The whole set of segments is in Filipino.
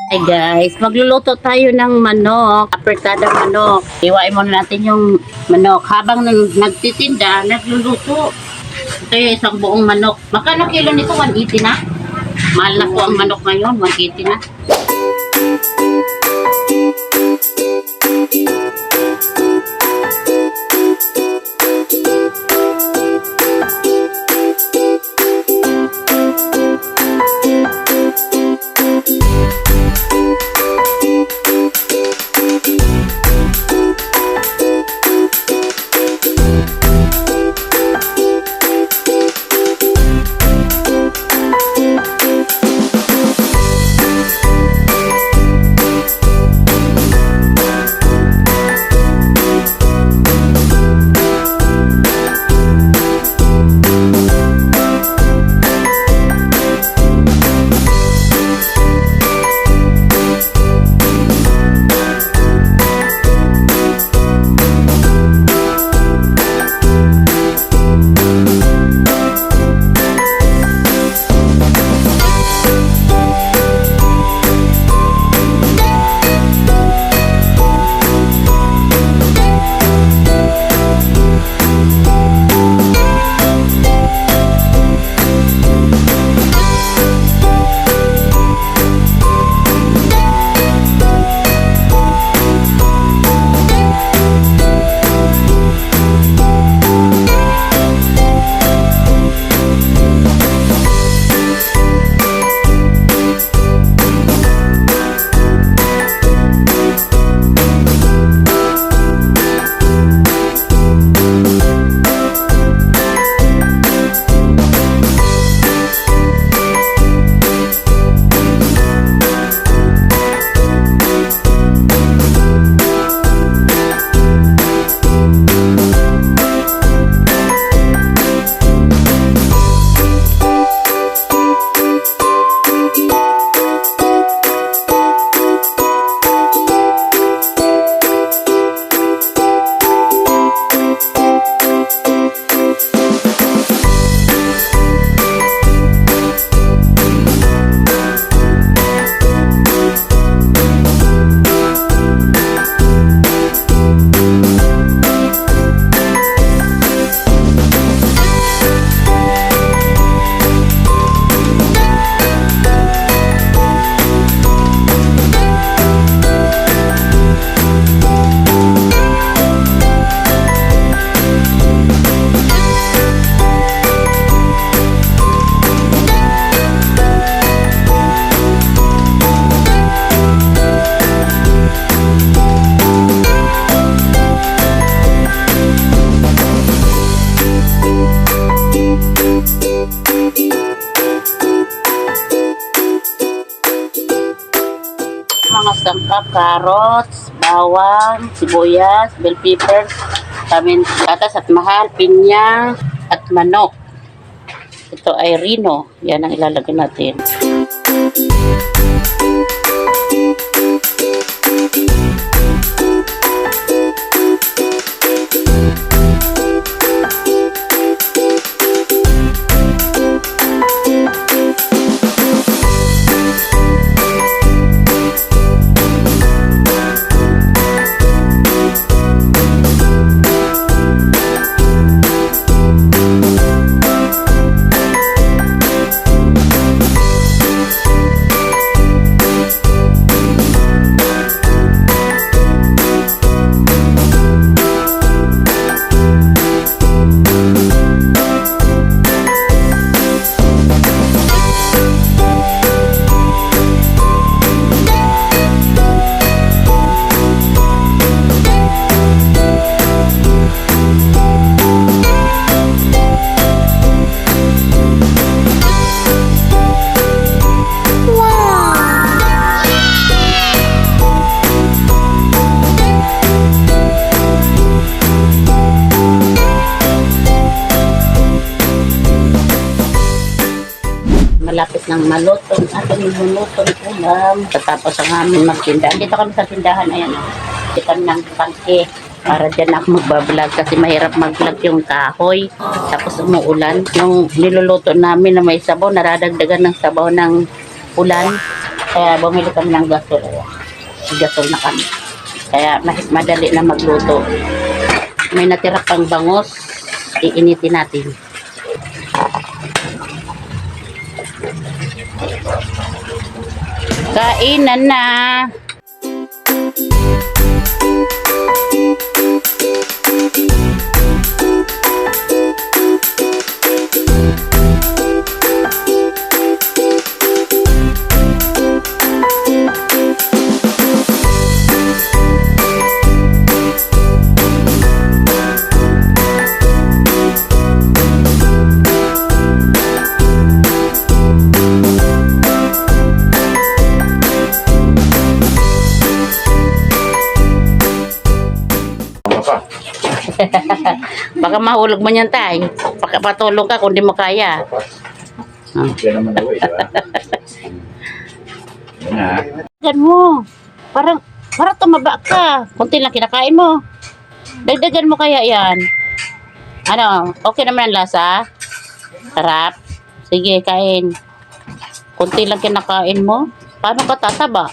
Hi guys, magluluto tayo ng manok, apertadang manok. Iwain muna natin yung manok. Habang nagtitinda, nagluluto. Ito yung isang buong manok. Magkano kilo nito? 180 na? Mahal na po ang manok ngayon, 180 na. Mga sangkap, carrots, bawang, sibuyas, bell peppers, gatas at mahal, pinya, at manok. Ito ay rino. Yan ang ilalagay natin. Malapit ng malutong ating minulutong ulam. Tapos ang aming magtinda. Dito kami sa tindahan. Ayan. Dito kami ng pangke. Para dyan ako magbablog kasi mahirap mag-vlog yung kahoy. Tapos umuulan. Yung niluluto namin na may sabaw, naradagdagan ng sabaw ng ulan. Kaya bumili kami ng gasol. Gasol na kami. Kaya madali na magluto. May natira pang bangos. Iinitin natin. Kainan na. Baka mahulog mo niyan tay. Patulong ka kung di mo kaya. Yan naman ako eh, di ba? Yan na. Dagdagan mo. Parang tumaba ka. Kunti lang kinakain mo. Dagdagan mo kaya yan. Ano? Okay naman ang lasa? Sarap? Sige, kain. Kunti lang kinakain mo. Paano ka tataba?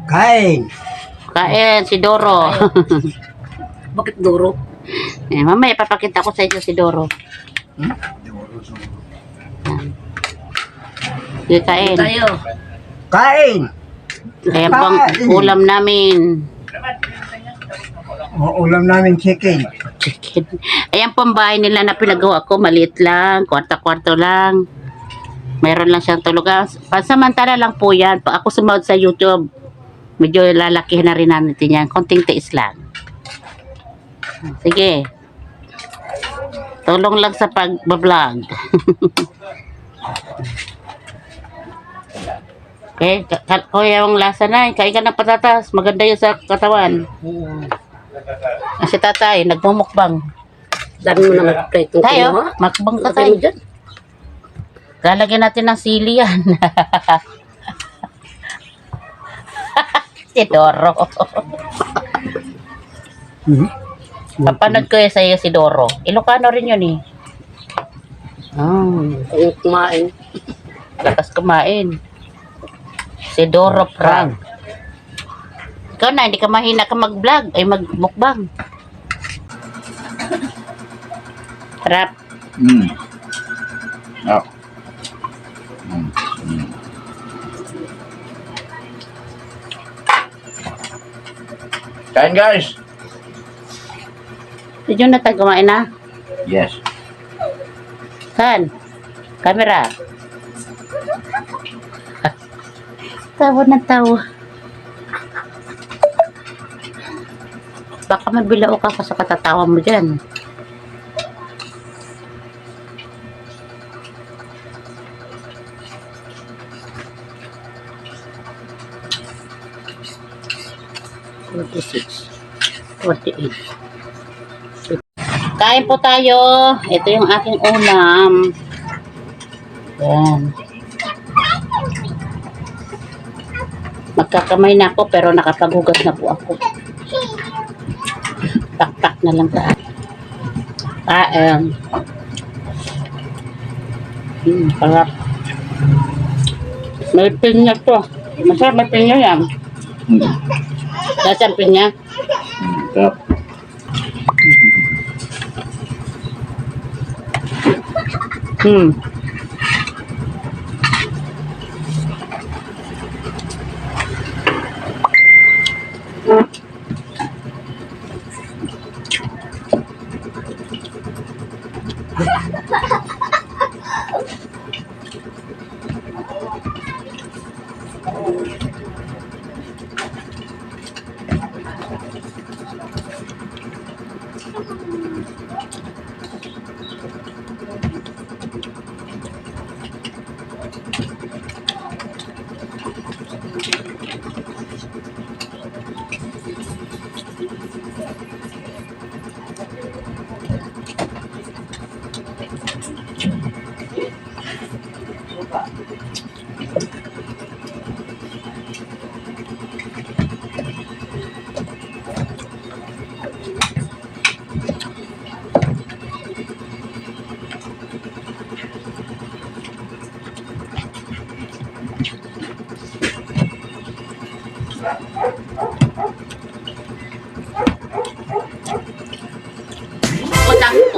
Kain. Kain, si Doro. Bakit Doro? Mamaya papakita ko sa inyo si Doro. Sige, kain. Tayo. Kain. Ayan pang ulam namin. Ulam namin chicken. Chicken. Ayan pang bahay nila na pinagawa ko. Maliit lang. Kwarta-kwarto lang. Meron lang siyang tulugan. Pansamantala lang po yan. Pa ako sumahod sa YouTube. Medyo lalakihin na rin natin yan. Konting tiis lang. Sige. Tulong lang sa pag-vlog. Okay. Kuya yung lasa na. Kain ka ng patatas. Maganda yun sa katawan. Si tatay, nagmumukbang. Dami mo na mag-plate. Tayo, makbang ka tayo. Lalagyan natin ng sili yan. Si Doro. Kapanood ko sa iyo si Doro. Ilocano rin yun eh. Kumain. Lakas kumain. Si Doro Prank. Ikaw na, hindi ka mahina ka mag-vlog. Ay mag-mukbang. Harap. Oh. Kain guys! Did you na tayo kumain na? Yes. Saan? Camera. Tawa na tawa. Baka mabilao ka sa katatawa mo dyan. Kain po tayo. Ito yung aking ulam. Yan. Magkakamay na ako pero nakapaghugas na po ako. Pakpak na lang sa akin. Kain. Sarap. May pinya to. Masarap may pinya yan. Nasaan pinya? Sarap.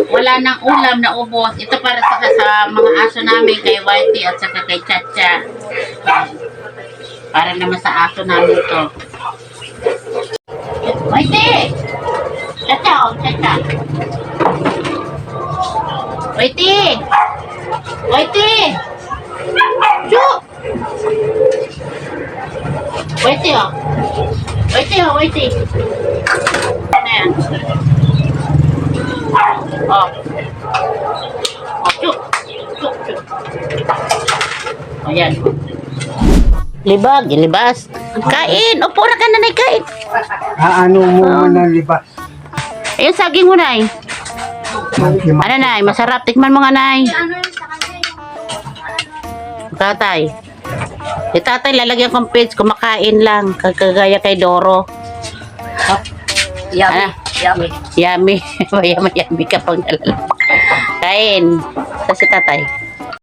Wala nang ulam na ubos. Ito para sa mga aso namin kay Whitey at saka kay Chacha. Para naman sa aso namin to. Whitey! Chacha, oh, Chacha. Whitey! Whitey! Chu! Whitey, oh. Whitey, oh, Whitey. Ano yan? Oh. Oh, cuk. Cuk, cuk. Ayan. Libag, ilibas. Kain. Upo na ka na, kain. Ano mo na libas? Ayun, saging mo, Nay. Ano, Nay? Masarap. Tikman mo nga, Nay. Tatay. Si tatay, lalagyan kong page. Kumakain lang. Kagaya kay Doro. Yummy. Ano? Yummy. Yummy. Yummy ka pang nalala. Kain. Sa si tatay.